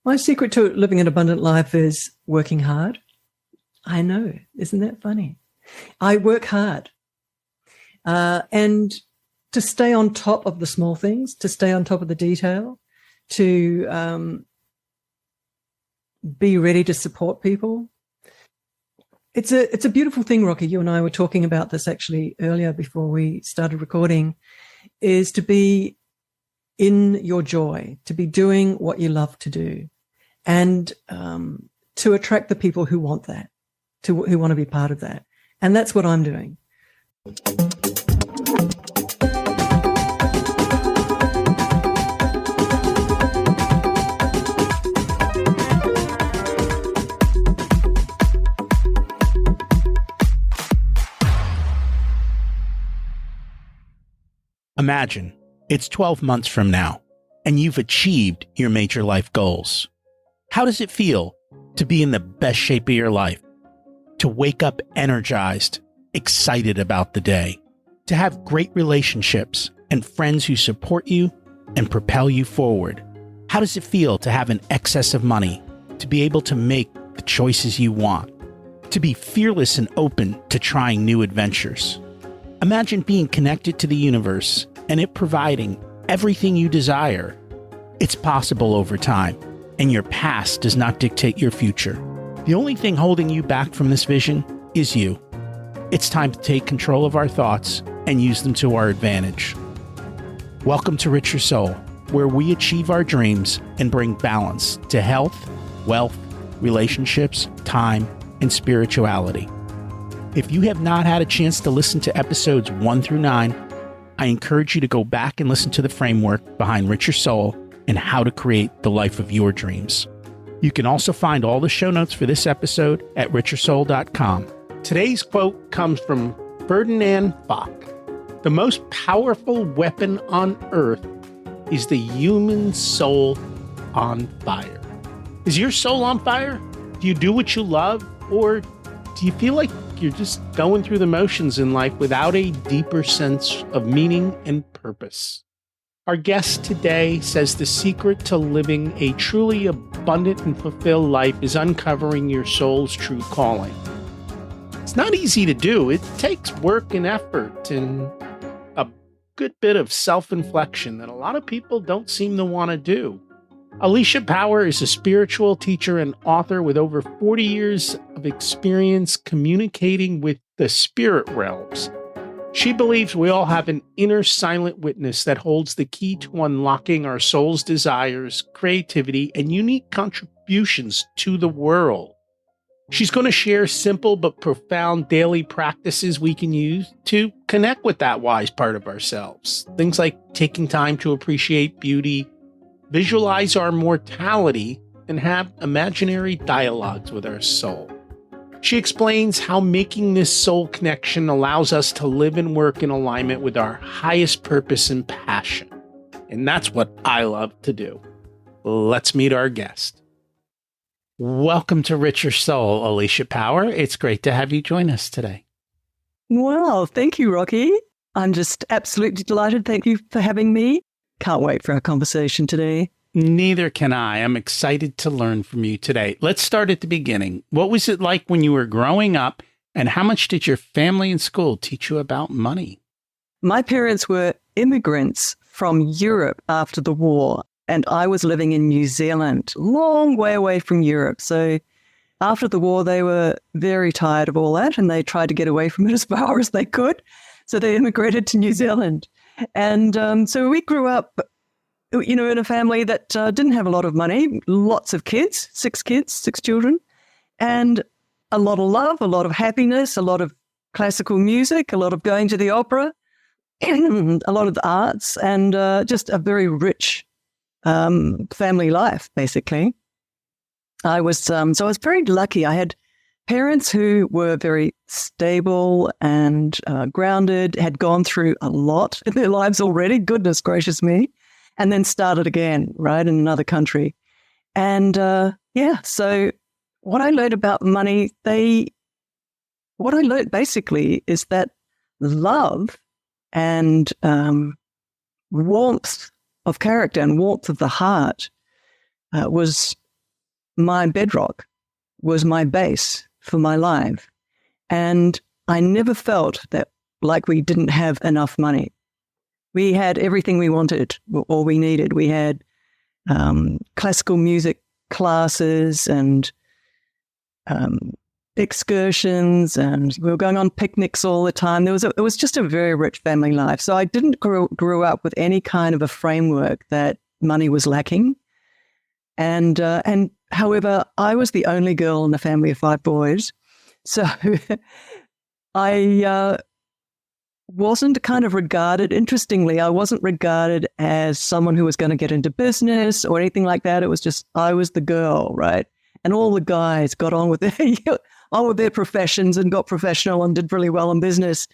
My secret to living an abundant life is working hard. I know. Isn't that funny? I work hard. And to stay on top of the small things, to stay on top of the detail, to be ready to support people. It's a beautiful thing, Rocky. You and I were talking about this actually earlier before we started recording, is to be in your joy, to be doing what you love to do, and to attract the people who want that, who want to be part of that. And that's what I'm doing. Imagine it's 12 months from now, and you've achieved your major life goals. How does it feel to be in the best shape of your life? To wake up energized, excited about the day, to have great relationships and friends who support you and propel you forward. How does it feel to have an excess of money, to be able to make the choices you want, to be fearless and open to trying new adventures? Imagine being connected to the universe and it providing everything you desire. It's possible over time, and your past does not dictate your future. The only thing holding you back from this vision is you. It's time to take control of our thoughts and use them to our advantage. Welcome to Richer Soul, where we achieve our dreams and bring balance to health, wealth, relationships, time, and spirituality. If you have not had a chance to listen to episodes 1 through 9, I encourage you to go back and listen to the framework behind Richer Soul and how to create the life of your dreams. You can also find all the show notes for this episode at richersoul.com. Today's quote comes from Ferdinand Foch. The most powerful weapon on earth is the human soul on fire. Is your soul on fire? Do you do what you love? Or do you feel like you're just going through the motions in life without a deeper sense of meaning and purpose? Our guest today says the secret to living a truly abundant and fulfilled life is uncovering your soul's true calling. It's not easy to do. It takes work and effort and a good bit of self-inflection that a lot of people don't seem to want to do. Alicia Power is a spiritual teacher and author with over 40 years of experience communicating with the spirit realms. She believes we all have an inner silent witness that holds the key to unlocking our soul's desires, creativity, and unique contributions to the world. She's going to share simple but profound daily practices we can use to connect with that wise part of ourselves. Things like taking time to appreciate beauty, visualize our mortality, and have imaginary dialogues with our soul. She explains how making this soul connection allows us to live and work in alignment with our highest purpose and passion. And that's what I love to do. Let's meet our guest. Welcome to Richer Soul, Alicia Power. It's great to have you join us today. Well, thank you, Rocky. I'm just absolutely delighted. Thank you for having me. Can't wait for our conversation today. Neither can I. I'm excited to learn from you today. Let's start at the beginning. What was it like when you were growing up, and how much did your family and school teach you about money? My parents were immigrants from Europe after the war, and I was living in New Zealand, long way away from Europe. So after the war, they were very tired of all that, and they tried to get away from it as far as they could. So they immigrated to New Zealand. And so we grew up, in a family that didn't have a lot of money, lots of kids, six children, and a lot of love, a lot of happiness, a lot of classical music, a lot of going to the opera, a lot of the arts, and just a very rich family life, basically. I was very lucky. I had parents who were very stable and grounded, had gone through a lot in their lives already, goodness gracious me, and then started again, right, in another country. And so what I learned about money, what I learned basically is that love and warmth of character and warmth of the heart was my bedrock, was my base for my life. And I never felt that like we didn't have enough money. We had everything we wanted or we needed. We had classical music classes and excursions, and we were going on picnics all the time. It was just a very rich family life. So I didn't grow up with any kind of a framework that money was lacking. And however, I was the only girl in a family of 5 boys. So I wasn't kind of regarded, interestingly, I wasn't regarded as someone who was going to get into business or anything like that. It was just, I was the girl, right? And all the guys got on with their professions and got professional and did really well in business.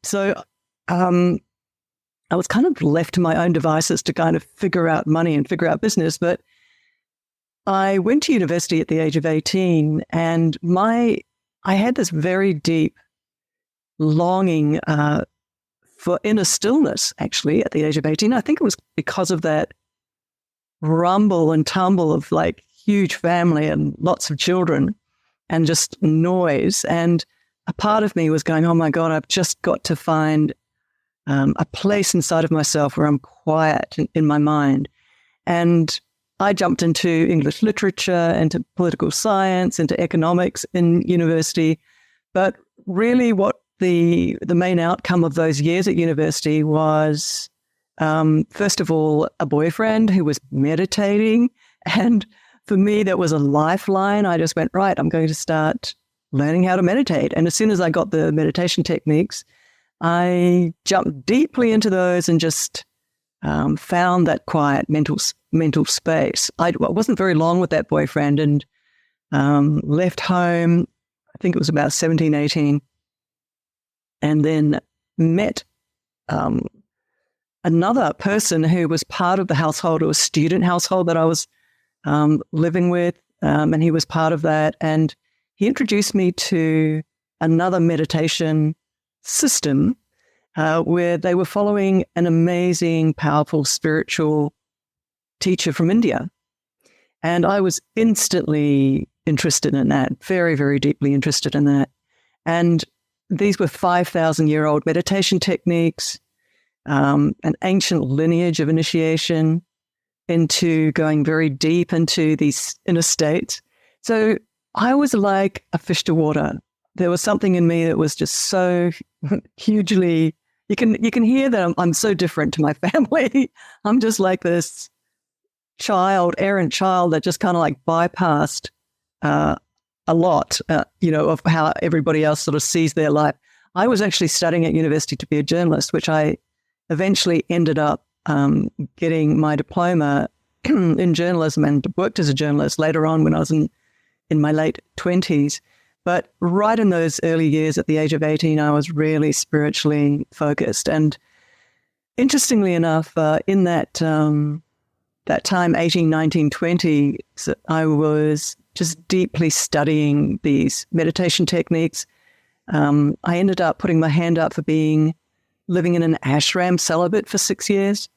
So I was kind of left to my own devices to kind of figure out money and figure out business. But I went to university at the age of 18, and I had this very deep longing for inner stillness, actually, at the age of 18. I think it was because of that rumble and tumble of like huge family and lots of children and just noise. And a part of me was going, oh my God, I've just got to find a place inside of myself where I'm quiet in my mind. And I jumped into English literature, into political science, into economics in university. But really what the main outcome of those years at university was, first of all, a boyfriend who was meditating. And for me, that was a lifeline. I just went, right, I'm going to start learning how to meditate. And as soon as I got the meditation techniques, I jumped deeply into those and just found that quiet mental space. I wasn't very long with that boyfriend and left home, I think it was about 17, 18, and then met another person who was part of the household, or a student household that I was living with, and he was part of that. And he introduced me to another meditation system where they were following an amazing, powerful spiritual teacher from India. And I was instantly interested in that, very, very deeply interested in that. And these were 5,000-year-old meditation techniques, an ancient lineage of initiation into going very deep into these inner states. So I was like a fish to water. There was something in me that was just so hugely, you can hear that I'm so different to my family. I'm just like this errant child that just kind of like bypassed a lot, of how everybody else sort of sees their life. I was actually studying at university to be a journalist, which I eventually ended up getting my diploma in journalism and worked as a journalist later on when I was in my late 20s. But right in those early years at the age of 18, I was really spiritually focused. And interestingly enough, in that time, 18, 19, 20, I was just deeply studying these meditation techniques. I ended up putting my hand up for living in an ashram celibate for 6 years.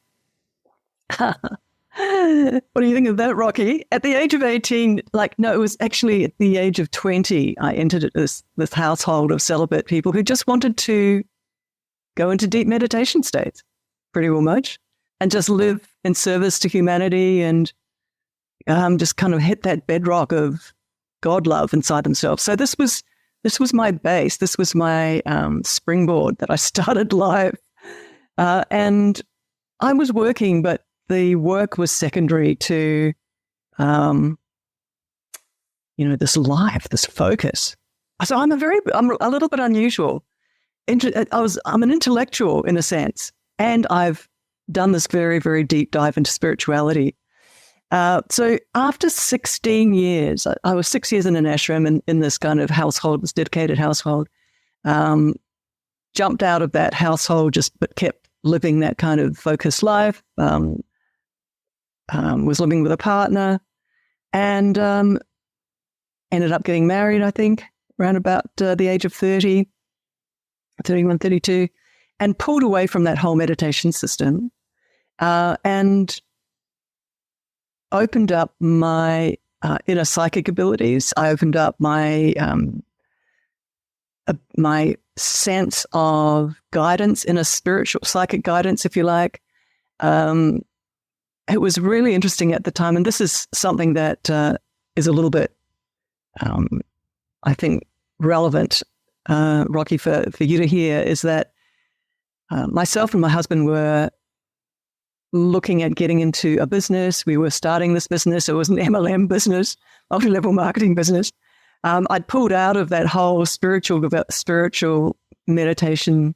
What do you think of that, Rocky? At the age of 18, it was actually at the age of 20, I entered this household of celibate people who just wanted to go into deep meditation states, pretty well much, and just live in service to humanity and just kind of hit that bedrock of God love inside themselves. So this was my base. This was my springboard that I started life. And I was working, but the work was secondary to, this life, this focus. So I'm a little bit unusual. I'm an intellectual in a sense, and I've done this very, very deep dive into spirituality. So after 16 years, I was 6 years in an ashram in this kind of household, this dedicated household, jumped out of that household but kept living that kind of focused life, was living with a partner, and ended up getting married, I think, around about the age of 30, 31, 32, and pulled away from that whole meditation system and opened up my inner psychic abilities. I opened up my my sense of guidance, inner spiritual psychic guidance, if you like. It was really interesting at the time, and this is something that is a little bit, I think, relevant, Rocky, for you to hear, is that myself and my husband were looking at getting into a business. We were starting this business. It was an MLM business, multi-level marketing business. I'd pulled out of that whole spiritual meditation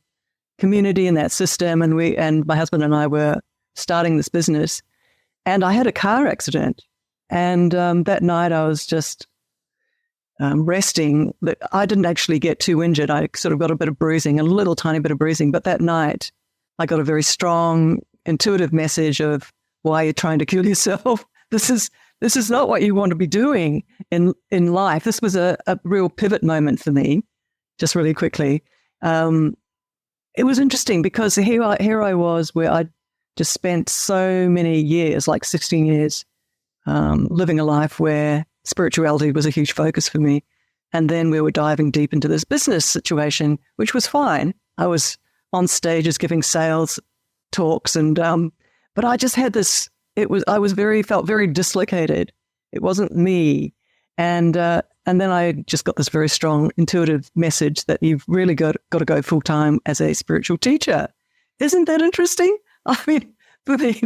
community and that system, and my husband and I were starting this business. And I had a car accident. And that night I was just resting. I didn't actually get too injured. I sort of got a bit of bruising, a little tiny bit of bruising. But that night I got a very strong, intuitive message of why you're trying to kill yourself. This is not what you want to be doing in life. This was a real pivot moment for me, just really quickly. It was interesting because here I was, where I just spent so many years, like 16 years, living a life where spirituality was a huge focus for me. And then we were diving deep into this business situation, which was fine. I was on stages giving sales talks, and but I just had this. Felt very dislocated. It wasn't me, and then I just got this very strong intuitive message that you've really got to go full time as a spiritual teacher. Isn't that interesting? I mean, for me,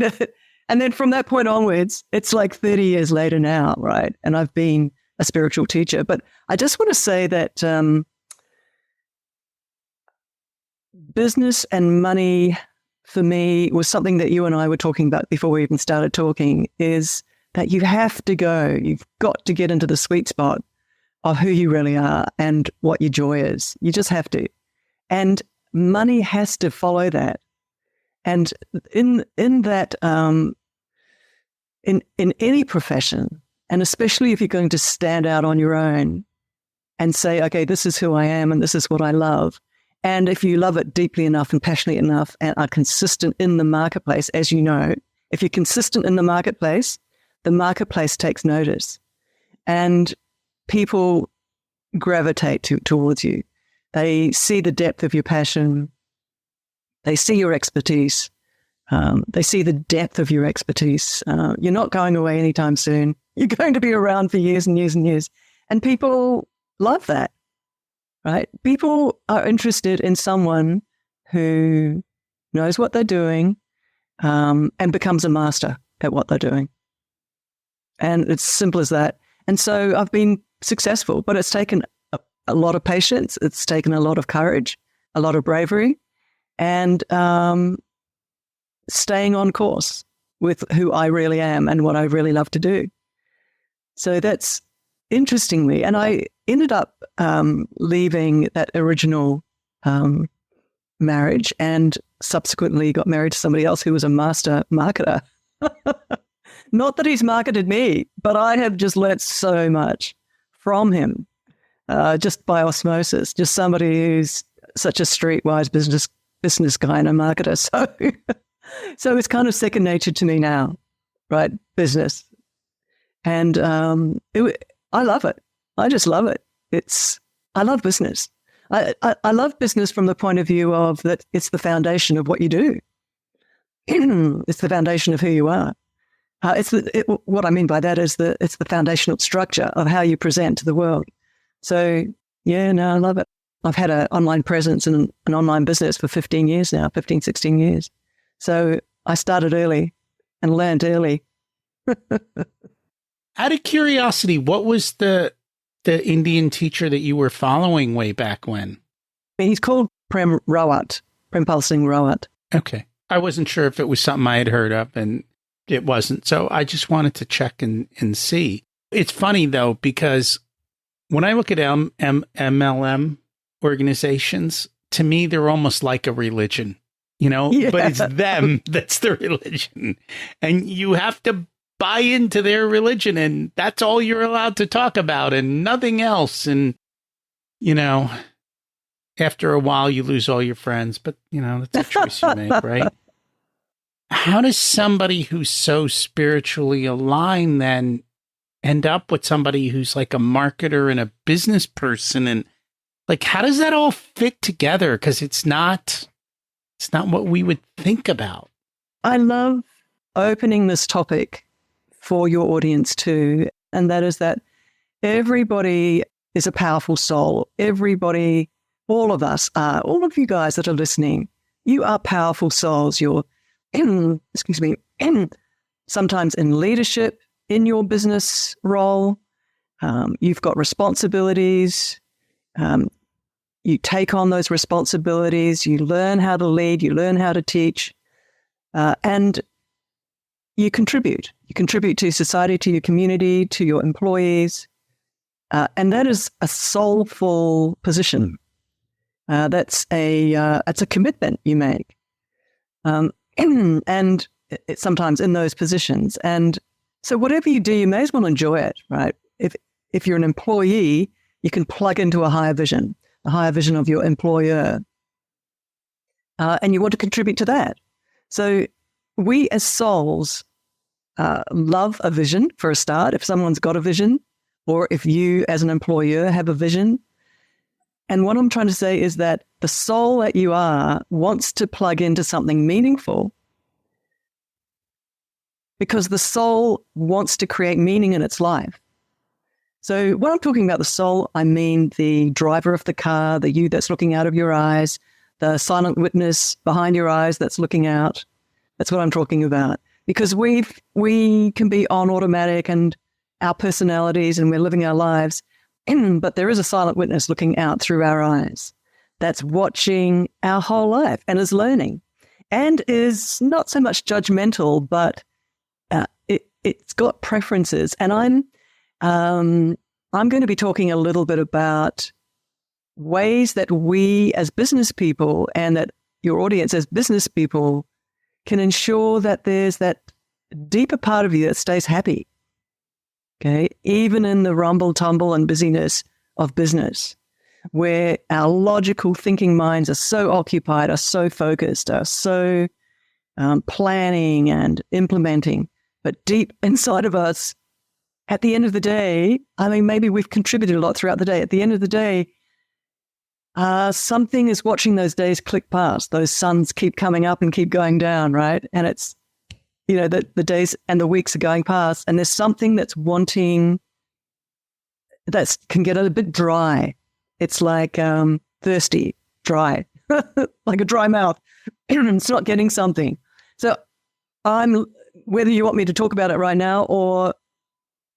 and then from that point onwards, it's like 30 years later now, right? And I've been a spiritual teacher. But I just want to say that business and money for me was something that you and I were talking about before we even started talking, is that you've got to get into the sweet spot of who you really are and what your joy is. You just have to. And money has to follow that. And in that, in any profession, and especially if you're going to stand out on your own and say, okay, this is who I am and this is what I love. And if you love it deeply enough and passionately enough and are consistent in the marketplace, as you know, if you're consistent in the marketplace takes notice, and people gravitate towards you. They see the depth of your passion. They see your expertise. They see the depth of your expertise. You're not going away anytime soon. You're going to be around for years and years and years. And people love that, right? People are interested in someone who knows what they're doing and becomes a master at what they're doing. And it's simple as that. And so I've been successful, but it's taken a lot of patience. It's taken a lot of courage, a lot of bravery, and staying on course with who I really am and what I really love to do. So that's interestingly, and I ended up leaving that original marriage and subsequently got married to somebody else who was a master marketer. Not that he's marketed me, but I have just learnt so much from him, just by osmosis, just somebody who's such a streetwise business guy and a marketer. So it's kind of second nature to me now, right? Business. And I love it. I just love it. I love business. I love business from the point of view of that it's the foundation of what you do. It's the foundation of who you are. What I mean by that is that it's the foundational structure of how you present to the world. So, yeah, no, I love it. I've had an online presence and an online business for 15 years now, 15, 16 years. So I started early and learned early. Out of curiosity, what was the Indian teacher that you were following way back when? He's called Prem Pal Singh Rawat. Okay. I wasn't sure if it was something I had heard of, and it wasn't. So I just wanted to check and see. It's funny, though, because when I look at MLM organizations, to me, they're almost like a religion, Yeah. But it's them that's the religion. And you have to buy into their religion, and that's all you're allowed to talk about and nothing else. And, after a while, you lose all your friends, but, that's a choice you make, right? How does somebody who's so spiritually aligned then end up with somebody who's like a marketer and a business person? And like, how does that all fit together? Because it's not what we would think about. I love opening this topic for your audience too. And that is that everybody is a powerful soul. Everybody, all of us are, all of you guys that are listening, you are powerful souls. You're, excuse me, sometimes in leadership, in your business role. You've got responsibilities. You take on those responsibilities. You learn how to lead. You learn how to teach. And you contribute. You contribute to society, to your community, to your employees. And that is a soulful position. That's a commitment you make. And it's sometimes in those positions. And so whatever you do, you may as well enjoy it, right? If you're an employee, you can plug into a higher vision of your employer. And you want to contribute to that. So we as souls love a vision for a start, if someone's got a vision, or if you as an employer have a vision. And what I'm trying to say is that the soul that you are wants to plug into something meaningful because the soul wants to create meaning in its life. So when I'm talking about the soul, I mean the driver of the car, the you that's looking out of your eyes, the silent witness behind your eyes that's looking out. That's what I'm talking about. Because we can be on automatic and our personalities and we're living our lives, but there is a silent witness looking out through our eyes that's watching our whole life and is learning and is not so much judgmental, but it's got preferences. And I'm going to be talking a little bit about ways that we as business people and that your audience as business people can ensure that there's that deeper part of you that stays happy, okay? Even in the rumble, tumble, and busyness of business, where our logical thinking minds are so occupied, are so focused, are so planning and implementing. But deep inside of us, at the end of the day, I mean, maybe we've contributed a lot throughout the day. At the end of the day, something is watching those days click past. Those suns keep coming up and keep going down, right? And it's, the days and the weeks are going past, and there's something that's wanting, that can get a bit dry. It's like thirsty, dry, like a dry mouth. It's not getting something. So whether you want me to talk about it right now or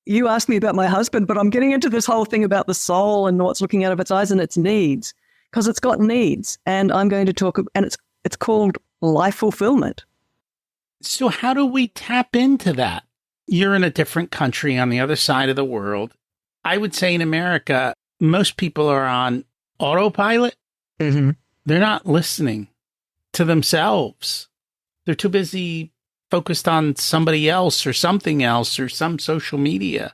you asked me about my husband, but I'm getting into this whole thing about the soul and what's looking out of its eyes and its needs, because it's got needs. And I'm going to talk, and it's called life fulfillment. So how do we tap into that? You're in a different country on the other side of the world. I would say in America, most people are on autopilot. Mm-hmm. They're not listening to themselves. They're too busy focused on somebody else or something else or some social media.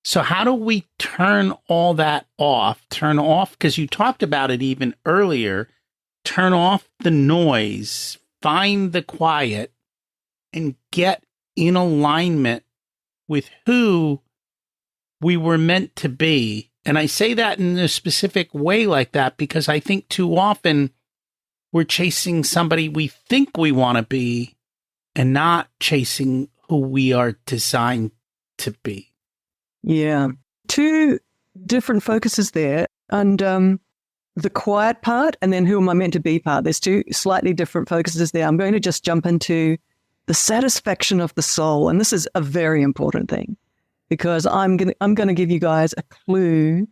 So how do we turn all that off? Turn off, because you talked about it even earlier, turn off the noise, find the quiet, and get in alignment with who we were meant to be. And I say that in a specific way like that because I think too often we're chasing somebody we think we want to be and not chasing who we are designed to be. Yeah. Two different focuses there. And the quiet part and then who am I meant to be part. There's two slightly different focuses there. I'm going to just jump into the satisfaction of the soul. And this is a very important thing because I'm going to give you guys a clue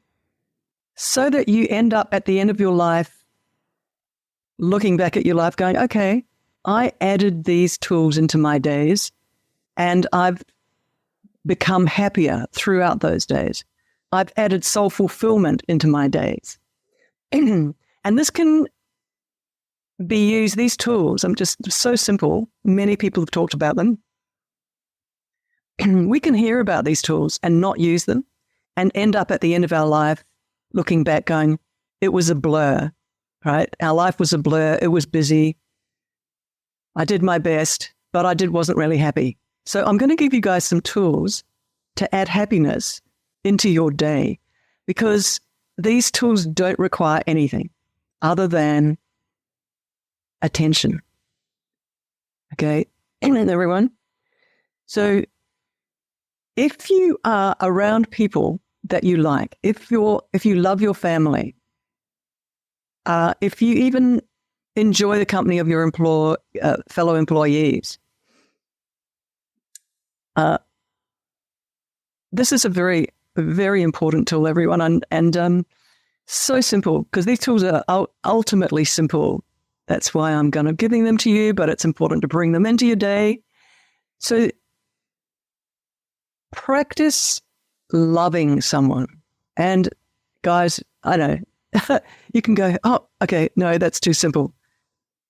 so that you end up at the end of your life looking back at your life going, okay, I added these tools into my days and I've become happier throughout those days. I've added soul fulfillment into my days. And this can be used, these tools, I'm just so simple. Many people have talked about them. We can hear about these tools and not use them and end up at the end of our life looking back going, it was a blur, right? Our life was a blur. It was busy. I did my best, but wasn't really happy. So I'm going to give you guys some tools to add happiness into your day, because these tools don't require anything other than attention. Okay, everyone? So if you are around people that you like, if you love your family, if you even enjoy the company of your fellow employees, this is a very, very important tool, everyone, and so simple, because these tools are ultimately simple. That's why I'm going to giving them to you, but it's important to bring them into your day. So practice loving someone. And guys, I know, you can go, oh, okay, no, that's too simple.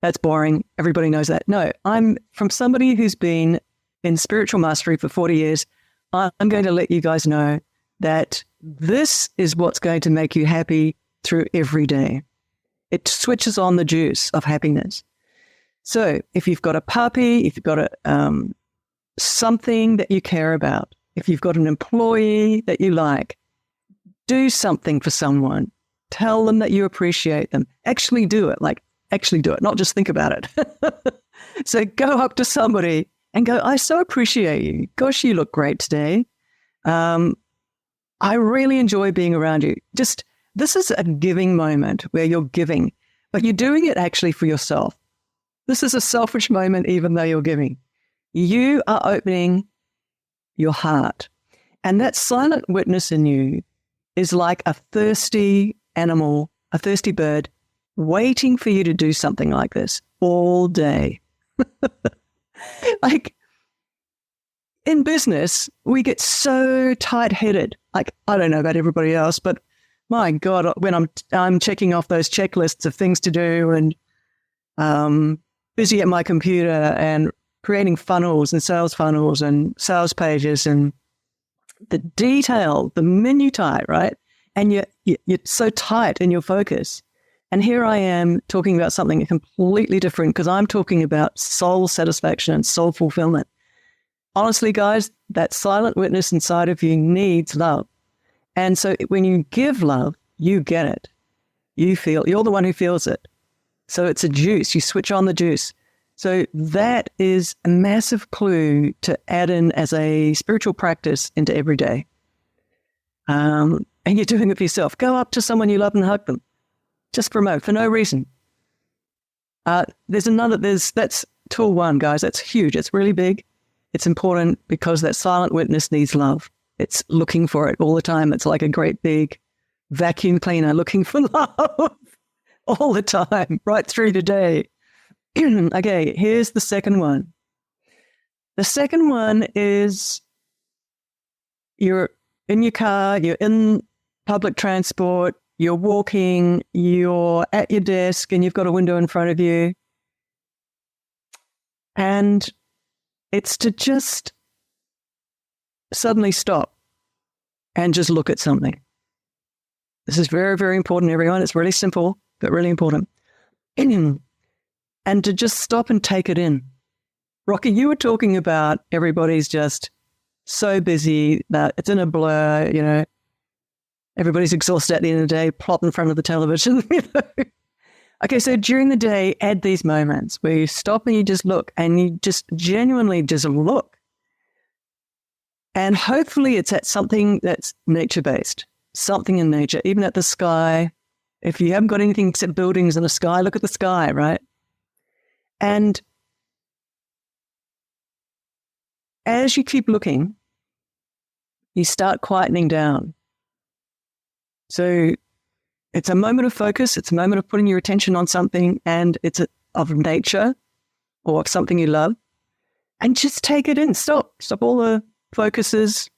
That's boring. Everybody knows that. No, I'm from somebody who's been in spiritual mastery for 40 years. I'm going to let you guys know that this is what's going to make you happy through every day. It switches on the juice of happiness. So if you've got a puppy, if you've got something that you care about, if you've got an employee that you like, do something for someone. Tell them that you appreciate them. Actually do it. Actually do it, not just think about it. So go up to somebody and go, I so appreciate you. Gosh, you look great today. I really enjoy being around you. This is a giving moment where you're giving, but you're doing it actually for yourself. This is a selfish moment, even though you're giving. You are opening your heart. And that silent witness in you is like a thirsty animal, a thirsty bird, waiting for you to do something like this all day. Like in business, we get so tight-headed. Like, I don't know about everybody else, but my God, when I'm checking off those checklists of things to do and busy at my computer and creating funnels and sales pages and the detail, the minutiae, right? And you're so tight in your focus. And here I am talking about something completely different, because I'm talking about soul satisfaction and soul fulfillment. Honestly, guys, that silent witness inside of you needs love. And so when you give love, you get it. You're the one who feels it. So it's a juice. You switch on the juice. So that is a massive clue to add in as a spiritual practice into every day. And you're doing it for yourself. Go up to someone you love and hug them. Just for a moment, for no reason. That's tool 1, guys. That's huge. It's really big. It's important because that silent witness needs love. It's looking for it all the time. It's like a great big vacuum cleaner looking for love all the time, right through the day. Okay, here's the second one. The second one is you're in your car, you're in public transport, you're walking, you're at your desk, and you've got a window in front of you. And it's to just suddenly stop and just look at something. This is very, very important, everyone. It's really simple, but really important. And to just stop and take it in. Rocky, you were talking about everybody's just so busy that it's in a blur, you know. Everybody's exhausted at the end of the day, plop in front of the television. You know? Okay, so during the day, add these moments where you stop and you just look, and you just genuinely just look. And hopefully it's at something that's nature-based, something in nature, even at the sky. If you haven't got anything except buildings and the sky, look at the sky, right? And as you keep looking, you start quietening down. So it's a moment of focus. It's a moment of putting your attention on something, and it's of nature or of something you love. And just take it in. Stop all the focuses.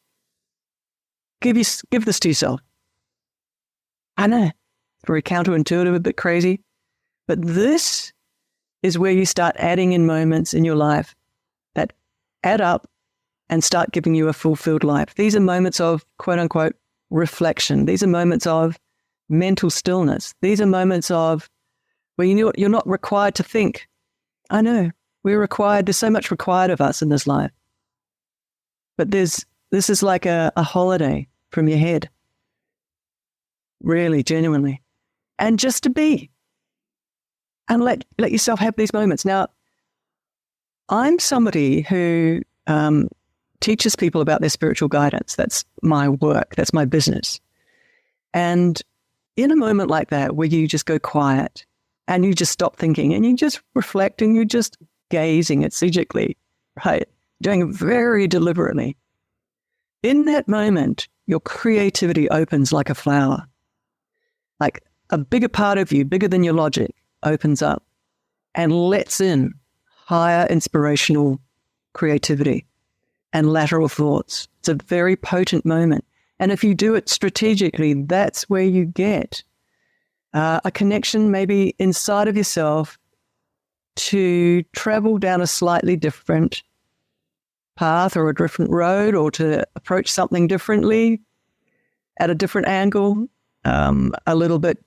Give this to yourself. I know, it's very counterintuitive, a bit crazy, but this is where you start adding in moments in your life that add up and start giving you a fulfilled life. These are moments of quote unquote reflection. These are moments of mental stillness. These are moments of where you're not required to think. I know there's so much required of us in this life, but there's This is like a holiday from your head. Really, genuinely. And just to be. And let yourself have these moments. Now, I'm somebody who teaches people about their spiritual guidance. That's my work. That's my business. And in a moment like that, where you just go quiet and you just stop thinking and you just reflect and you're just gazing exegically, right? Doing it very deliberately. In that moment, your creativity opens like a flower. Like a bigger part of you, bigger than your logic, opens up and lets in higher inspirational creativity and lateral thoughts. It's a very potent moment. And if you do it strategically, that's where you get a connection maybe inside of yourself to travel down a slightly different path or a different road, or to approach something differently at a different angle, a little bit,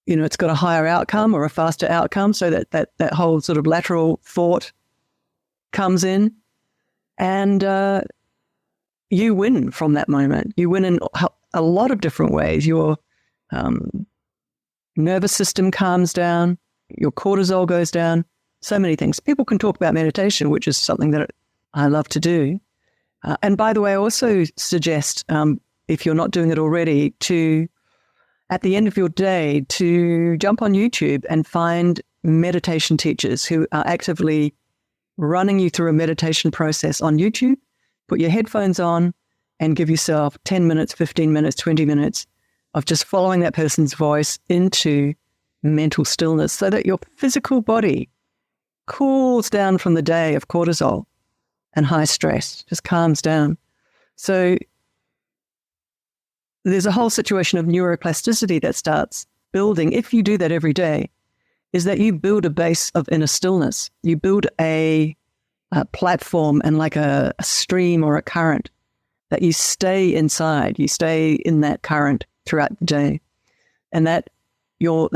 it's got a higher outcome or a faster outcome, so that whole sort of lateral thought comes in, and you win from that moment. You win in a lot of different ways. Your nervous system calms down, your cortisol goes down, so many things. People can talk about meditation, which is something that I love to do. And by the way, I also suggest, if you're not doing it already, to, at the end of your day, to jump on YouTube and find meditation teachers who are actively running you through a meditation process on YouTube. Put your headphones on and give yourself 10 minutes, 15 minutes, 20 minutes of just following that person's voice into mental stillness, so that your physical body cools down from the day of cortisol and high stress, just calms down. So there's a whole situation of neuroplasticity that starts building. If you do that every day, is that you build a base of inner stillness. You build a platform and like a stream or a current that you stay inside. You stay in that current throughout the day. And that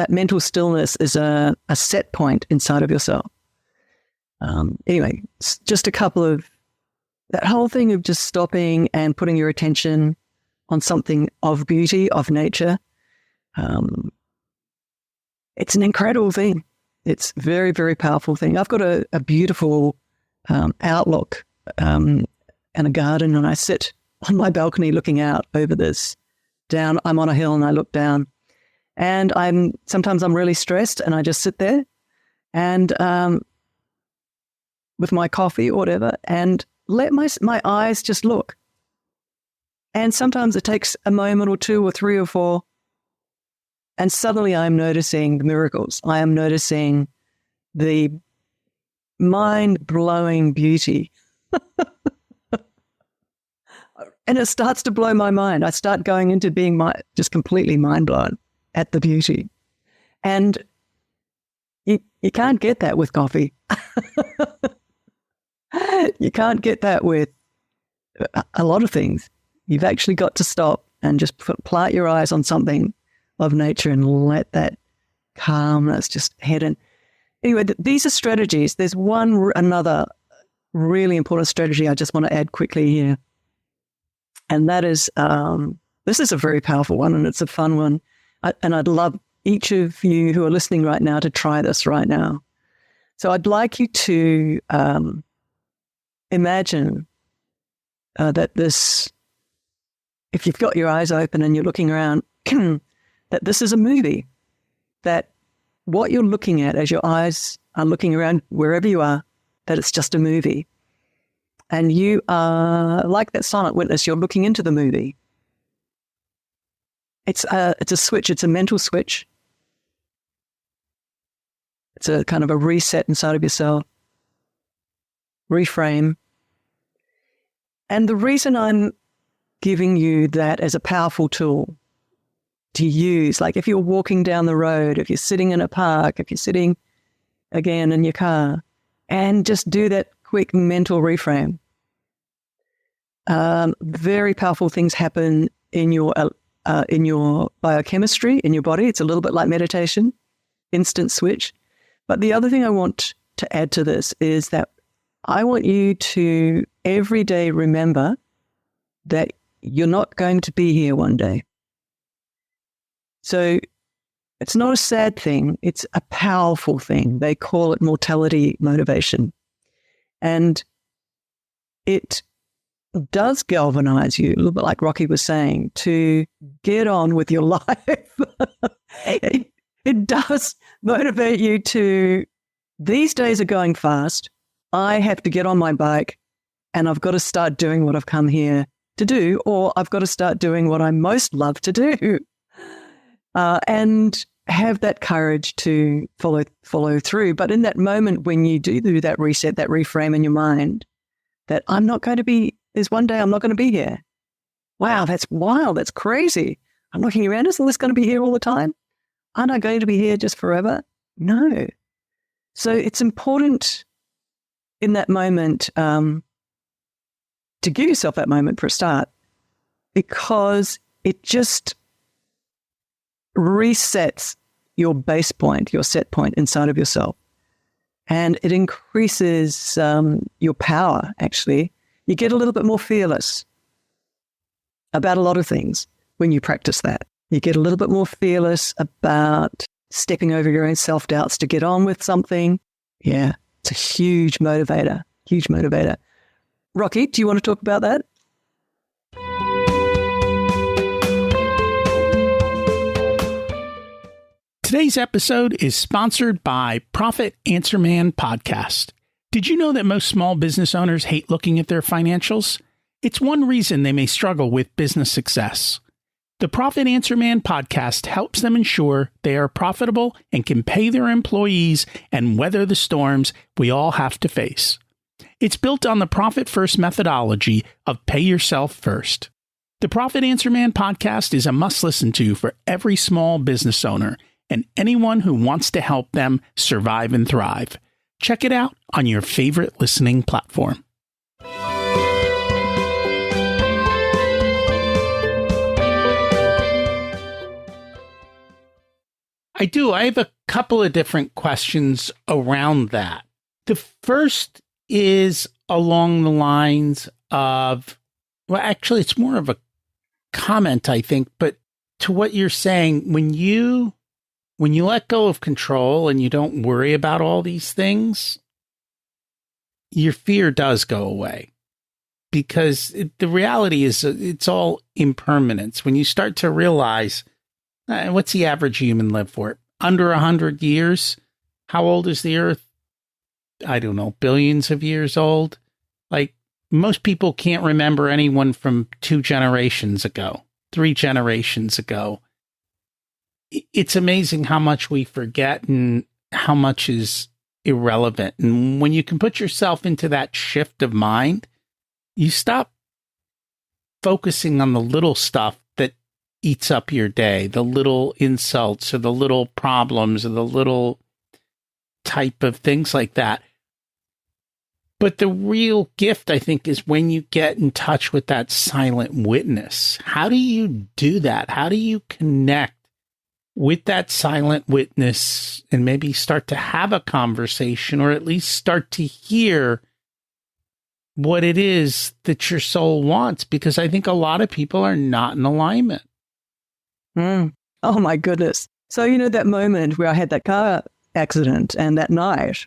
mental stillness is a set point inside of yourself. Anyway, just a couple of, that whole thing of just stopping and putting your attention on something of beauty, of nature. It's an incredible thing. It's a very, very powerful thing. I've got a beautiful outlook and a garden, and I sit on my balcony looking out over this down. I'm on a hill and I look down, and sometimes I'm really stressed and I just sit there and with my coffee or whatever, and let my eyes just look. And sometimes it takes a moment or two or three or four, and suddenly I'm noticing the miracles. I am noticing the mind-blowing beauty. And it starts to blow my mind. I start going into being just completely mind-blown at the beauty. And you can't get that with coffee. You can't get that with a lot of things. You've actually got to stop and just plant your eyes on something of nature and let that calmness just head in. Anyway, these are strategies. There's another really important strategy I just want to add quickly here. And that is, this is a very powerful one, and it's a fun one. And I'd love each of you who are listening right now to try this right now. So I'd like you to imagine that if you've got your eyes open and you're looking around, that this is a movie, that what you're looking at as your eyes are looking around wherever you are, that it's just a movie. And you are like that silent witness, you're looking into the movie. It's a switch, it's a mental switch. It's a kind of a reset inside of yourself, reframe. And the reason I'm giving you that as a powerful tool to use, like if you're walking down the road, if you're sitting in a park, if you're sitting again in your car, and just do that quick mental reframe. Very powerful things happen in your biochemistry, in your body. It's a little bit like meditation, instant switch. But the other thing I want to add to this is that I want you to every day remember that you're not going to be here one day. So it's not a sad thing. It's a powerful thing. They call it mortality motivation. And it does galvanize you, a little bit like Rocky was saying, to get on with your life. It does motivate you to, these days are going fast. I have to get on my bike and I've got to start doing what I've come here to do, or I've got to start doing what I most love to do. And have that courage to follow through. But in that moment when you do that reset, that reframe in your mind, that I'm not going to be, there's one day I'm not going to be here. Wow, that's wild. That's crazy. I'm looking around, isn't this going to be here all the time? Aren't I going to be here just forever? No. So it's important in that moment to give yourself that moment for a start, because it just resets your base point, your set point inside of yourself. And it increases your power, actually. You get a little bit more fearless about a lot of things when you practice that. You get a little bit more fearless about stepping over your own self-doubts to get on with something. Yeah, it's a huge motivator, huge motivator. Rocky, do you want to talk about that? Today's episode is sponsored by Profit Answer Man Podcast. Did you know that most small business owners hate looking at their financials? It's one reason they may struggle with business success. The Profit Answer Man podcast helps them ensure they are profitable and can pay their employees and weather the storms we all have to face. It's built on the Profit First methodology of pay yourself first. The Profit Answer Man podcast is a must listen to for every small business owner and anyone who wants to help them survive and thrive. Check it out on your favorite listening platform. I have a couple of different questions around that. The first is along the lines of, well, actually, it's more of a comment, I think, but to what you're saying, when you let go of control and you don't worry about all these things, your fear does go away, because the reality is it's all impermanence. When you start to realize, what's the average human live for? Under 100 years? How old is the earth? I don't know, billions of years old? Like, most people can't remember anyone from 2 generations ago, 3 generations ago. It's amazing how much we forget and how much is irrelevant. And when you can put yourself into that shift of mind, you stop focusing on the little stuff that eats up your day, the little insults or the little problems or the little type of things like that. But the real gift, I think, is when you get in touch with that silent witness. How do you do that? How do you connect with that silent witness and maybe start to have a conversation, or at least start to hear what it is that your soul wants? Because I think a lot of people are not in alignment. Oh, my goodness. So, that moment where I had that car accident and that night,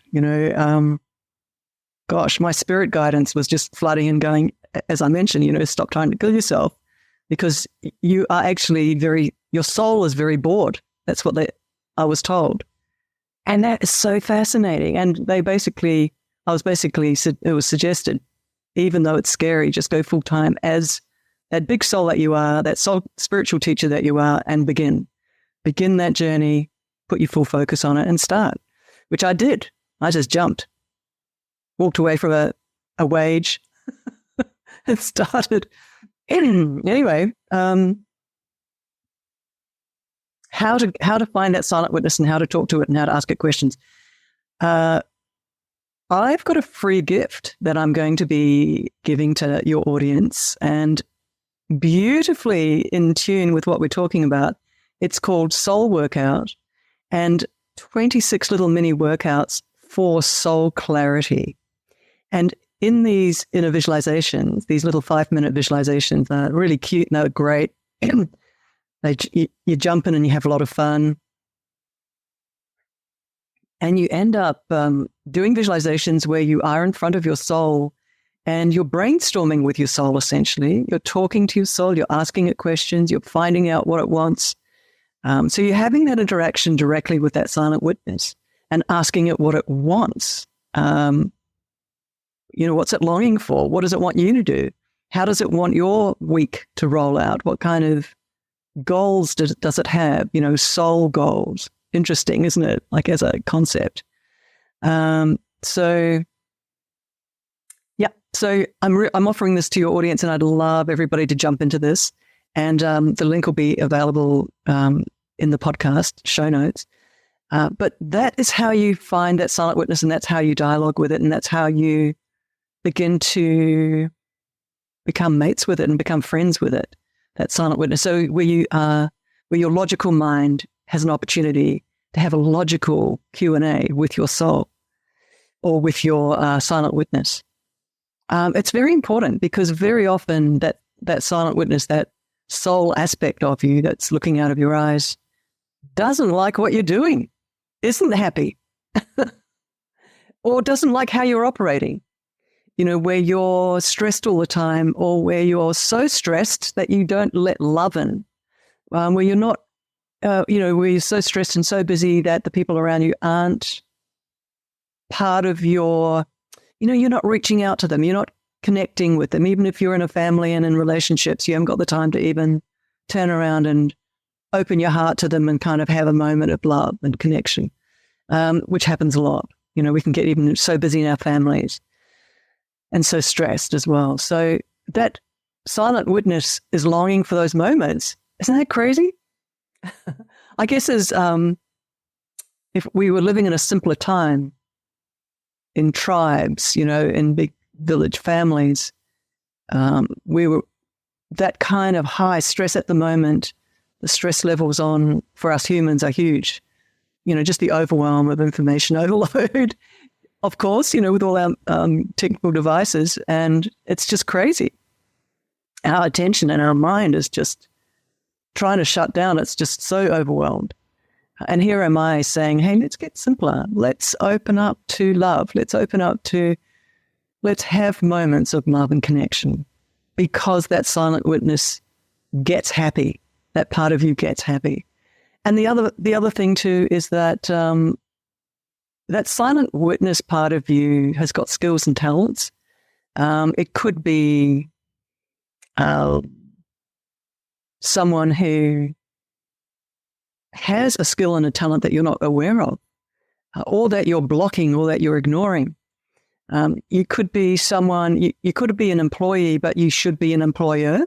gosh, my spirit guidance was just flooding and going, as I mentioned, stop trying to kill yourself, because you are actually your soul is very bored. That's what I was told. And that is so fascinating. And it was suggested, even though it's scary, just go full time as that big soul that you are, that soul spiritual teacher that you are, and begin that journey, put your full focus on it and start, which I did. I just jumped, walked away from a wage and started. Anyway, how to find that silent witness and how to talk to it and how to ask it questions. I've got a free gift that I'm going to be giving to your audience, and beautifully in tune with what we're talking about. It's called Soul Workout, and 26 little mini workouts for soul clarity. And in these inner visualizations, these little 5-minute visualizations are really cute and they're great. You jump in and you have a lot of fun. And you end up doing visualizations where you are in front of your soul and you're brainstorming with your soul, essentially. You're talking to your soul, you're asking it questions, you're finding out what it wants. So you're having that interaction directly with that silent witness and asking it what it wants. What's it longing for? What does it want you to do? How does it want your week to roll out? What kind of goals does it have? Soul goals. Interesting, isn't it? Like as a concept. So I'm offering this to your audience, and I'd love everybody to jump into this. And the link will be available in the podcast show notes. But that is how you find that silent witness, and that's how you dialogue with it, and that's how you begin to become mates with it and become friends with it. That silent witness. So where your logical mind has an opportunity to have a logical Q&A with your soul or with your silent witness. It's very important because very often that silent witness, that soul aspect of you that's looking out of your eyes, doesn't like what you're doing, isn't happy, or doesn't like how you're operating. Where you're stressed all the time, or where you're so stressed that you don't let love in, where you're not, where you're so stressed and so busy that the people around you aren't part of your, you're not reaching out to them. You're not connecting with them. Even if you're in a family and in relationships, you haven't got the time to even turn around and open your heart to them and kind of have a moment of love and connection, which happens a lot. We can get even so busy in our families and so stressed as well. So that silent witness is longing for those moments. Isn't that crazy? I guess as if we were living in a simpler time, in tribes, in big village families, we were that kind of high stress at the moment. The stress levels for us humans are huge. Just the overwhelm of information overload, of course, with all our technical devices, and it's just crazy. Our attention and our mind is just trying to shut down. It's just so overwhelmed. And here am I saying, hey, let's get simpler. Let's open up to love. Let's have moments of love and connection, because that silent witness gets happy. That part of you gets happy. And the other thing too is that that silent witness part of you has got skills and talents. It could be someone who has a skill and a talent that you're not aware of, or that you're blocking, or that you're ignoring. You could be someone, you could be an employee, but you should be an employer.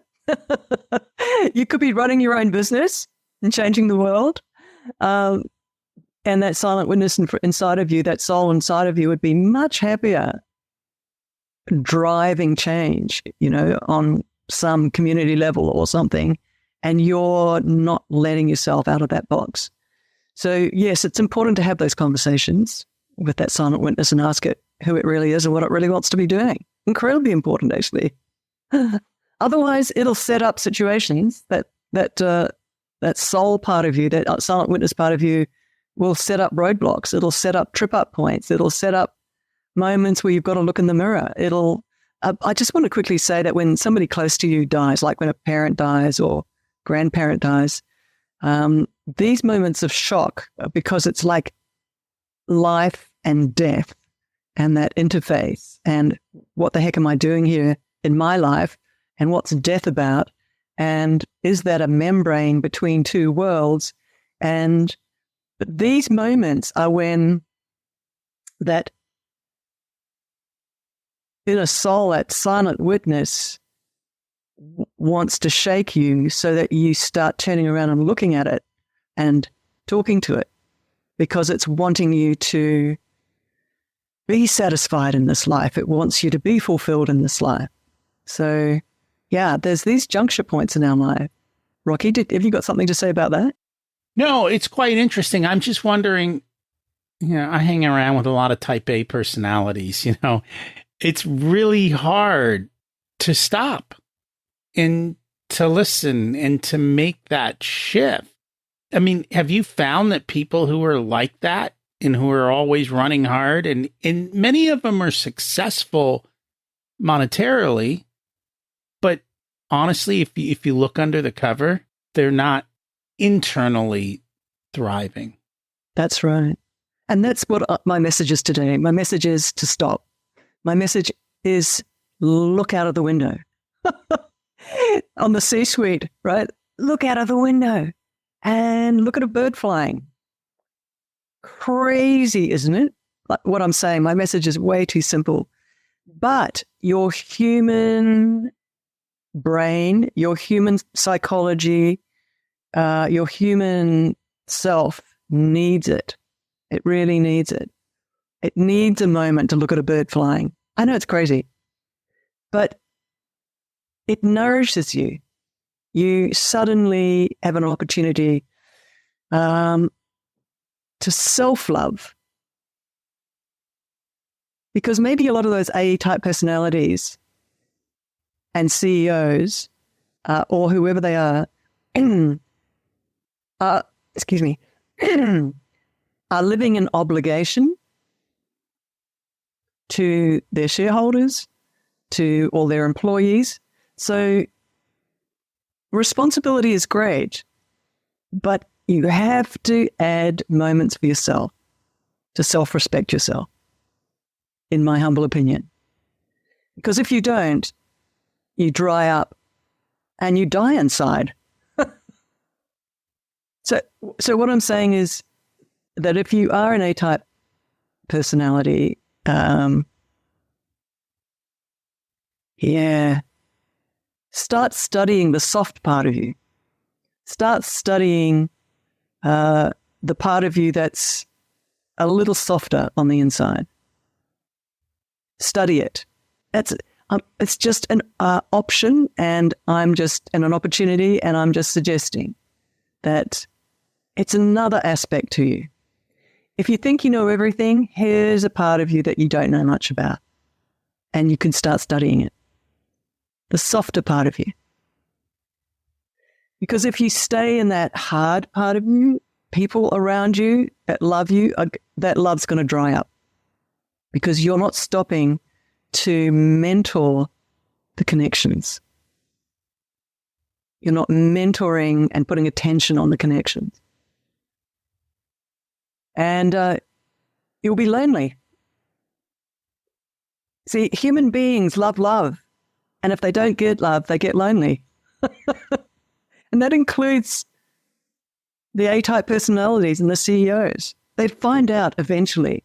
You could be running your own business and changing the world. And that silent witness inside of you, that soul inside of you, would be much happier driving change, on some community level or something, and you're not letting yourself out of that box. So yes, it's important to have those conversations with that silent witness and ask it who it really is and what it really wants to be doing. Incredibly important, actually. Otherwise, it'll set up situations that soul part of you, that silent witness part of you, will set up roadblocks. It'll set up trip-up points. It'll set up moments where you've got to look in the mirror. I just want to quickly say that when somebody close to you dies, like when a parent dies or grandparent dies, these moments of shock, because it's like life and death and that interface, and what the heck am I doing here in my life, and what's death about, and is that a membrane between two worlds? And these moments are when that inner soul, that silent witness, wants to shake you so that you start turning around and looking at it and talking to it, because it's wanting you to be satisfied in this life. It wants you to be fulfilled in this life. So, yeah, there's these juncture points in our life. Rocky, have you got something to say about that? No, it's quite interesting. I'm just wondering, I hang around with a lot of type A personalities, it's really hard to stop and to listen and to make that shift. I mean, have you found that people who are like that and who are always running hard, and many of them are successful monetarily, but honestly, if you look under the cover, they're not internally thriving. That's right. And that's what my message is today. My message is to stop. My message is look out of the window. On the C-suite, right? Look out of the window and look at a bird flying. Crazy, isn't it? Like what I'm saying, my message is way too simple. But your human brain, your human psychology, your human self needs it. It really needs it. It needs a moment to look at a bird flying. I know it's crazy, but it nourishes you. You suddenly have an opportunity to self-love. Because maybe a lot of those A-type personalities and CEOs or whoever they are, are living in obligation to their shareholders, to all their employees. So responsibility is great, but you have to add moments for yourself to self-respect yourself, in my humble opinion. Because if you don't, you dry up and you die inside. So what I'm saying is that if you are an A-type personality, start studying the soft part of you. Start studying the part of you that's a little softer on the inside. Study it. It's just an option, and I'm just an opportunity, and I'm just suggesting that it's another aspect to you. If you think you know everything, here's a part of you that you don't know much about, and you can start studying it. The softer part of you. Because if you stay in that hard part of you, people around you that love you, that love's going to dry up. Because you're not stopping to mentor the connections. You're not mentoring and putting attention on the connections. And you'll be lonely. See, human beings love love. And if they don't get love, they get lonely. And that includes the A-type personalities and the CEOs. They'd find out eventually.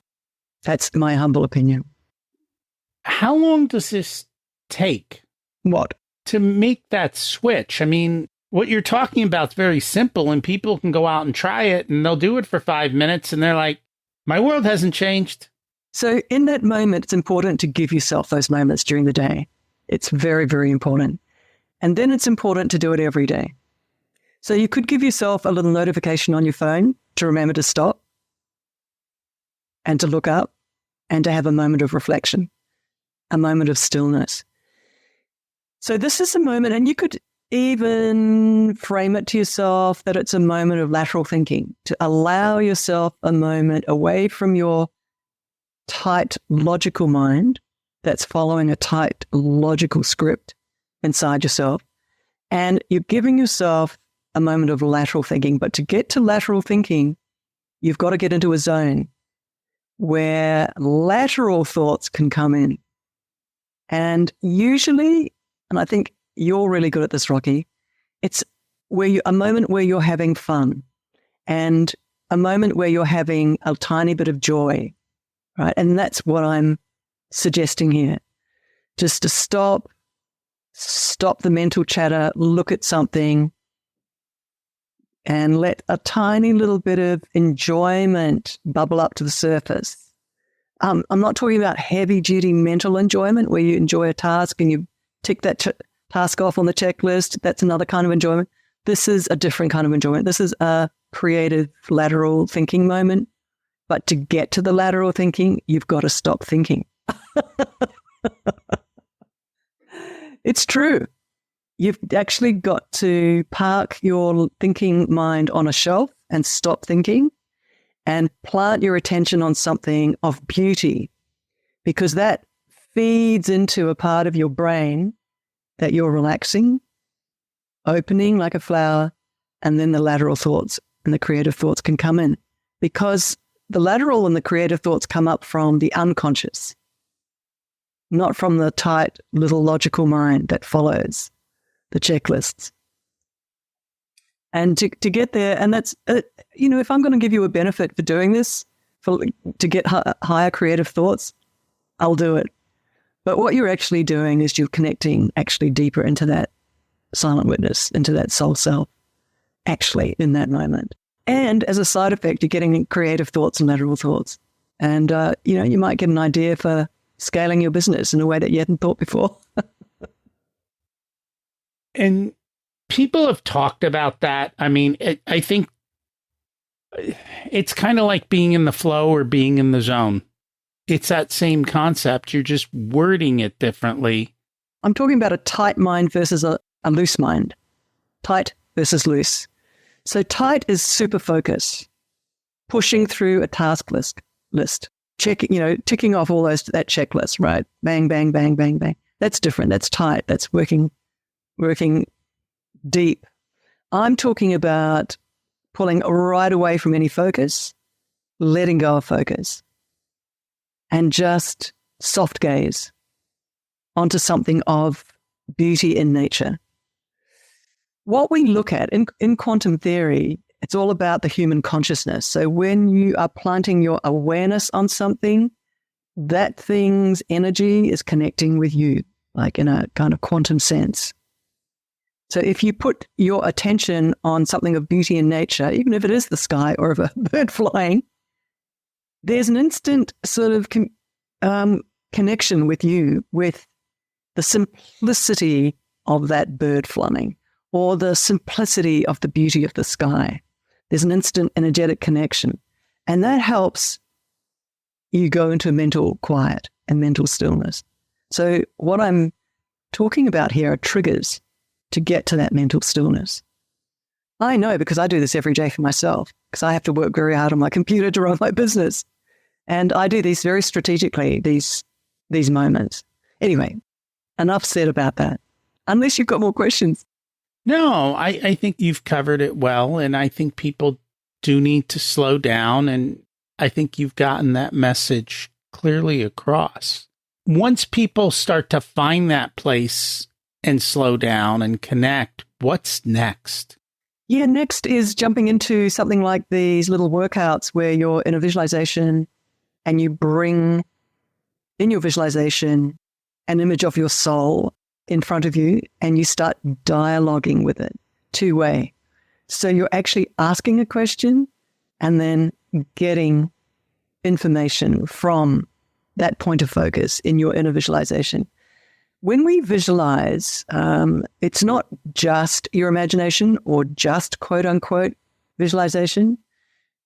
That's my humble opinion. How long does this take? What? To make that switch? I mean, what you're talking about is very simple, and people can go out and try it, and they'll do it for 5 minutes, and they're like, my world hasn't changed. So in that moment, it's important to give yourself those moments during the day. It's very, very important. And then it's important to do it every day. So you could give yourself a little notification on your phone to remember to stop and to look up and to have a moment of reflection, a moment of stillness. So this is a moment, and you could even frame it to yourself that it's a moment of lateral thinking, to allow yourself a moment away from your tight logical mind that's following a tight logical script inside yourself. And you're giving yourself a moment of lateral thinking. But to get to lateral thinking, you've got to get into a zone where lateral thoughts can come in. And usually, and I think you're really good at this, Rocky, it's a moment where you're having fun and a moment where you're having a tiny bit of joy, right? And that's what I'm suggesting here. Just to stop the mental chatter, look at something, and let a tiny little bit of enjoyment bubble up to the surface. I'm not talking about heavy-duty mental enjoyment where you enjoy a task and you tick that task off on the checklist. That's another kind of enjoyment. This is a different kind of enjoyment. This is a creative lateral thinking moment. But to get to the lateral thinking, you've got to stop thinking. It's true. You've actually got to park your thinking mind on a shelf and stop thinking and plant your attention on something of beauty, because that feeds into a part of your brain that you're relaxing, opening like a flower, and then the lateral thoughts and the creative thoughts can come in, because the lateral and the creative thoughts come up from the unconscious, not from the tight little logical mind that follows the checklists. And to get there, and that's, if I'm going to give you a benefit for doing this, to get higher creative thoughts, I'll do it. But what you're actually doing is you're connecting actually deeper into that silent witness, into that soul self, actually in that moment. And as a side effect, you're getting creative thoughts and lateral thoughts. And, you might get an idea for scaling your business in a way that you hadn't thought before. And people have talked about that. I mean, I think it's kind of like being in the flow or being in the zone. It's that same concept. You're just wording it differently. I'm talking about a tight mind versus a loose mind. Tight versus loose. So tight is super focus, pushing through a task list, ticking off all that checklist, right? Bang, bang, bang, bang, bang. That's different. That's tight. That's working deep. I'm talking about pulling right away from any focus, letting go of focus, and just soft gaze onto something of beauty in nature. What we look at in quantum theory, it's all about the human consciousness. So when you are planting your awareness on something, that thing's energy is connecting with you, like in a kind of quantum sense. So if you put your attention on something of beauty in nature, even if it is the sky or of a bird flying, there's an instant sort of connection with you, with the simplicity of that bird flying, or the simplicity of the beauty of the sky. There's an instant energetic connection. And that helps you go into mental quiet and mental stillness. So what I'm talking about here are triggers to get to that mental stillness. I know, because I do this every day for myself, because I have to work very hard on my computer to run my business. And I do these very strategically, these moments. Anyway, enough said about that. Unless you've got more questions. No, I think you've covered it well. And I think people do need to slow down. And I think you've gotten that message clearly across. Once people start to find that place and slow down and connect, what's next? Yeah, next is jumping into something like these little workouts where you're in a visualization and you bring in your visualization an image of your soul in front of you and you start dialoguing with it two-way. So you're actually asking a question and then getting information from that point of focus in your inner visualization. When we visualize, it's not just your imagination or just quote unquote visualization.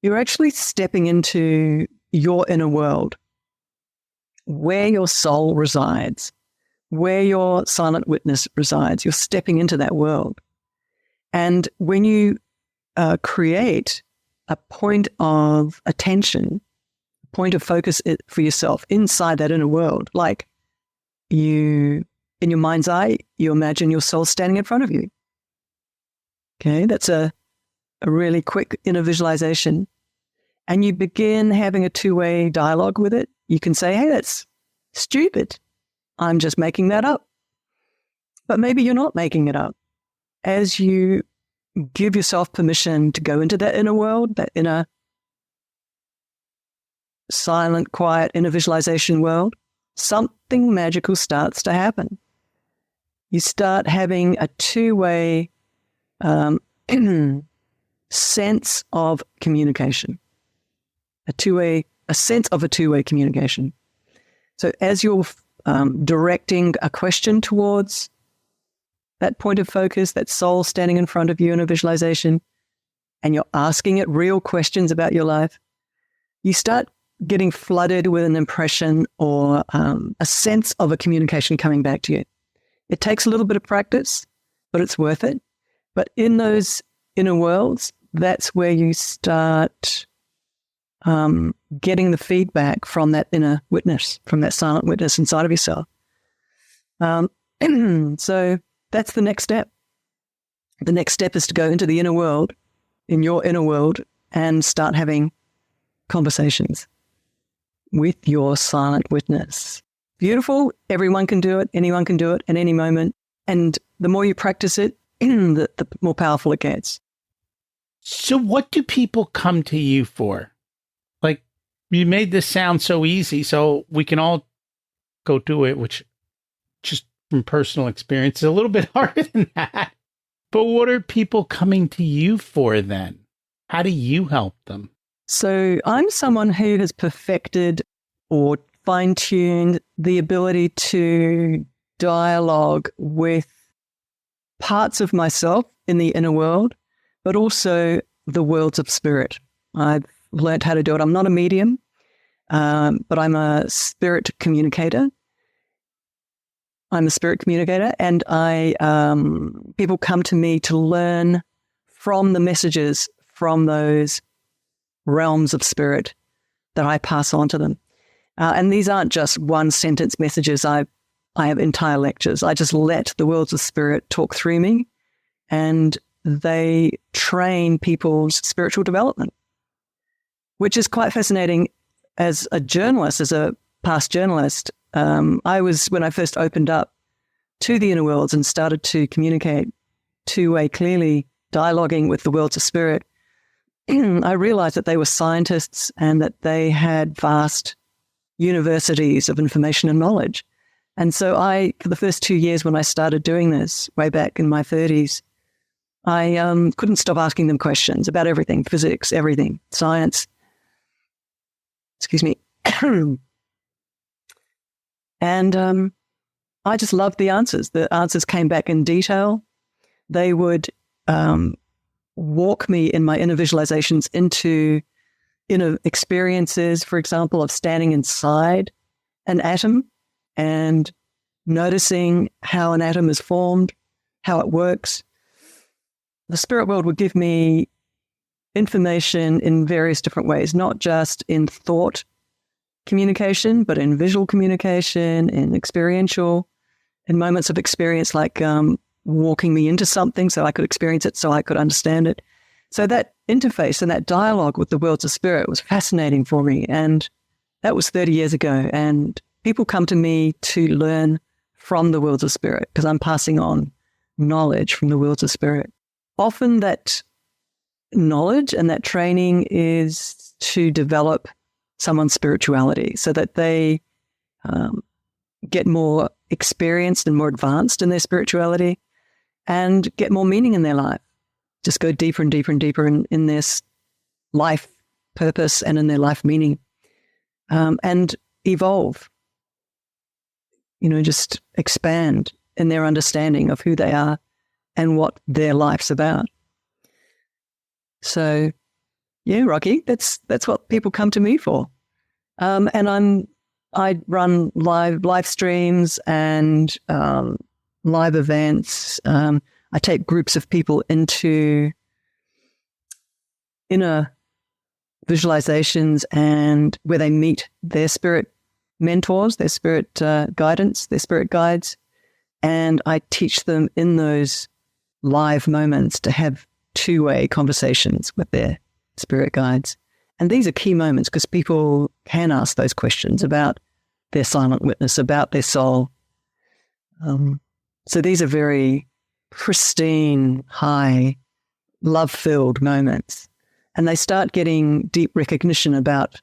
You're actually stepping into your inner world, where your soul resides, where your silent witness resides. You're stepping into that world. And when you create a point of attention, point of focus for yourself inside that inner world, like in your mind's eye, you imagine your soul standing in front of you. Okay, that's a really quick inner visualization. And you begin having a two-way dialogue with it. You can say, hey, that's stupid. I'm just making that up. But maybe you're not making it up. As you give yourself permission to go into that inner world, that inner silent, quiet, inner visualization world, something magical starts to happen. You start having a two-way sense of communication, a sense of a two-way communication. So as you're directing a question towards that point of focus, that soul standing in front of you in a visualization, and you're asking it real questions about your life, you start getting flooded with an impression or a sense of a communication coming back to you. It takes a little bit of practice, but it's worth it. But in those inner worlds, that's where you start getting the feedback from that inner witness, from that silent witness inside of yourself. So that's the next step. The next step is to go into the inner world, in your inner world, and start having conversations with your silent witness. Beautiful. Everyone can do it. Anyone can do it at any moment. And the more you practice it, the more powerful it gets. So what do people come to you for? Like, you made this sound so easy, so we can all go do it, which just from personal experience is a little bit harder than that. But what are people coming to you for then? How do you help them? So I'm someone who has perfected or fine-tuned the ability to dialogue with parts of myself in the inner world, but also the worlds of spirit. I've learned how to do it. I'm not a medium, but I'm a spirit communicator. I'm a spirit communicator, and people come to me to learn from the messages from those realms of spirit that I pass on to them. And these aren't just one sentence messages. I have entire lectures. I just let the worlds of spirit talk through me, and they train people's spiritual development, which is quite fascinating. As a journalist, as a past journalist, when I first opened up to the inner worlds and started to communicate two-way clearly, dialoguing with the worlds of spirit, I realized that they were scientists and that they had vast universities of information and knowledge. And so for the first 2 years when I started doing this, way back in my 30s, I couldn't stop asking them questions about everything, physics, everything, science. Excuse me. And I just loved the answers. The answers came back in detail. They would walk me in my inner visualizations into inner experiences, for example, of standing inside an atom and noticing how an atom is formed, how it works. The spirit world would give me information in various different ways, not just in thought communication, but in visual communication, in experiential, in moments of experience, like walking me into something so I could experience it, so I could understand it. So that interface and that dialogue with the worlds of spirit was fascinating for me. And that was 30 years ago. And people come to me to learn from the worlds of spirit because I'm passing on knowledge from the worlds of spirit. Often that knowledge and that training is to develop someone's spirituality so that they get more experienced and more advanced in their spirituality and get more meaning in their life. Just go deeper and deeper and deeper in this life purpose and in their life meaning, and evolve, just expand in their understanding of who they are and what their life's about. So, yeah, Rocky, that's what people come to me for. And I run live streams and live events. I take groups of people into inner visualizations and where they meet their spirit mentors, their spirit guidance, their spirit guides. And I teach them in those live moments to have two-way conversations with their spirit guides. And these are key moments because people can ask those questions about their silent witness, about their soul. So these are very pristine, high, love-filled moments. And they start getting deep recognition about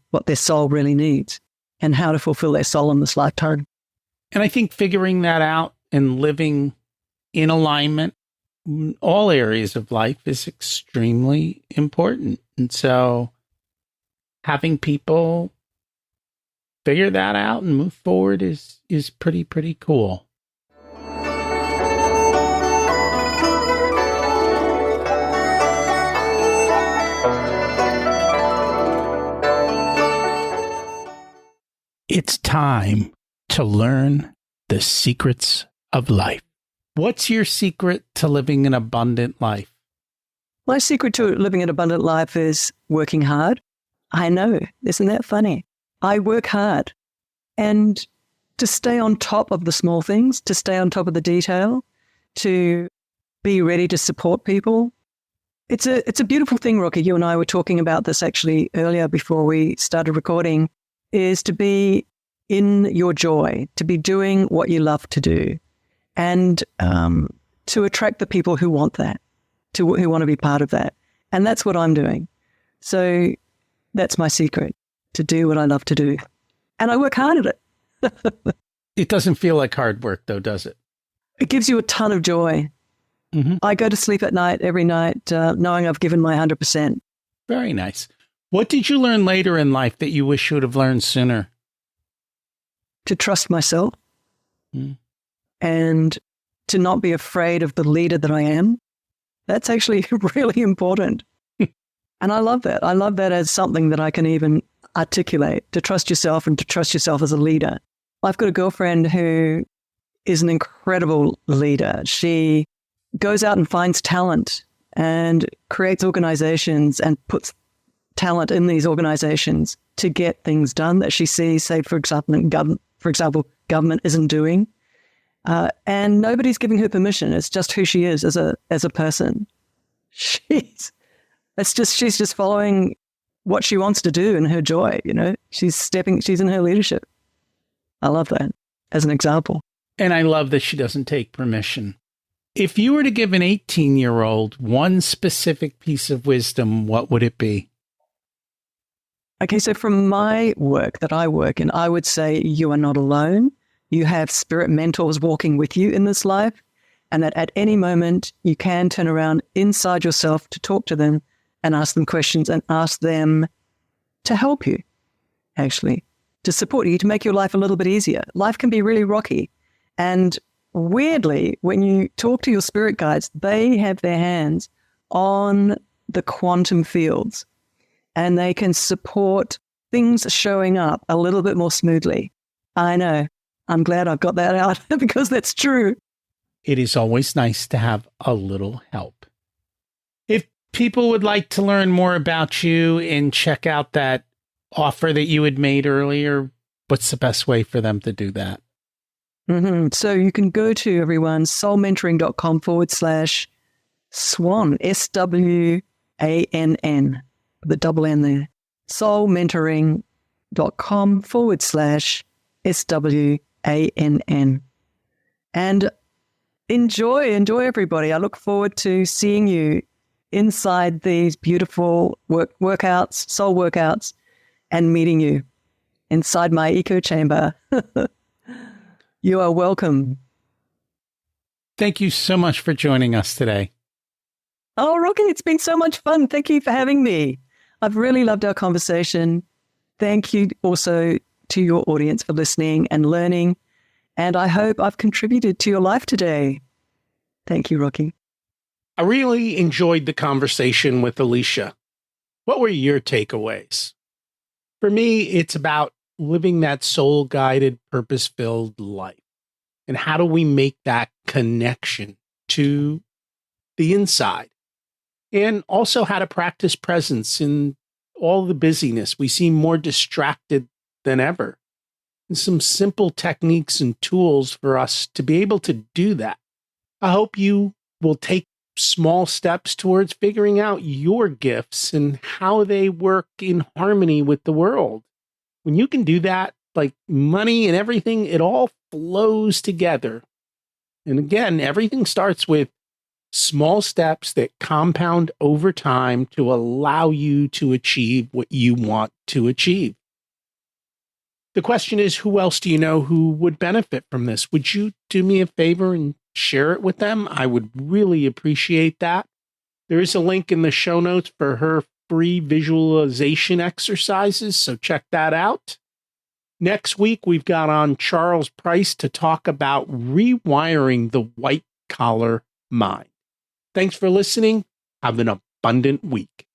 what their soul really needs and how to fulfill their soul in this lifetime. And I think figuring that out and living in alignment in all areas of life is extremely important. And so having people figure that out and move forward is pretty cool. time to learn the secrets of life. What's your secret to living an abundant life? My secret to living an abundant life is working hard. I know, isn't that funny? I work hard, and to stay on top of the small things, to stay on top of the detail, to be ready to support people. It's a beautiful thing, Rocky. You and I were talking about this actually earlier before we started recording, is to be in your joy, to be doing what you love to do, and to attract the people who want that, who want to be part of that. And that's what I'm doing. So that's my secret, to do what I love to do. And I work hard at it. It doesn't feel like hard work, though, does it? It gives you a ton of joy. Mm-hmm. I go to sleep at night, every night, knowing I've given my 100%. Very nice. What did you learn later in life that you wish you would have learned sooner? To trust myself and to not be afraid of the leader that I am. That's actually really important. And I love that. I love that as something that I can even articulate, to trust yourself and to trust yourself as a leader. I've got a girlfriend who is an incredible leader. She goes out and finds talent and creates organizations and puts talent in these organizations to get things done that she sees, say, for example, government isn't doing. And nobody's giving her permission. It's just who she is as a person. She's just following what she wants to do and her joy, you know. She's in her leadership. I love that as an example. And I love that she doesn't take permission. If you were to give an 18-year-old one specific piece of wisdom, what would it be? Okay, so from my work that I work in, I would say you are not alone. You have spirit mentors walking with you in this life, and that at any moment you can turn around inside yourself to talk to them and ask them questions and ask them to help you, actually, to support you, to make your life a little bit easier. Life can be really rocky. And weirdly, when you talk to your spirit guides, they have their hands on the quantum fields and they can support things showing up a little bit more smoothly. I know. I'm glad I've got that out because that's true. It is always nice to have a little help. If people would like to learn more about you and check out that offer that you had made earlier, what's the best way for them to do that? Mm-hmm. So you can go to everyone, soulmentoring.com/SWAN, SWANN, the double N there. soulmentoring.com/SWANN. And enjoy everybody. I look forward to seeing you inside these beautiful workouts, soul workouts, and meeting you inside my echo chamber. You are welcome. Thank you so much for joining us today. Oh, Rocky, it's been so much fun. Thank you for having me. I've really loved our conversation. Thank you also to your audience for listening and learning. And I hope I've contributed to your life today. Thank you, Rocky. I really enjoyed the conversation with Alicia. What were your takeaways? For me, it's about living that soul-guided, purpose-filled life. And how do we make that connection to the inside? And also how to practice presence in all the busyness. We seem more distracted than ever. And some simple techniques and tools for us to be able to do that. I hope you will take small steps towards figuring out your gifts and how they work in harmony with the world. When you can do that, like money and everything, it all flows together. And again, everything starts with small steps that compound over time to allow you to achieve what you want to achieve. The question is, who else do you know who would benefit from this? Would you do me a favor and share it with them? I would really appreciate that. There is a link in the show notes for her free visualization exercises, so check that out. Next week, we've got on Charles Price to talk about rewiring the white-collar mind. Thanks for listening. Have an abundant week.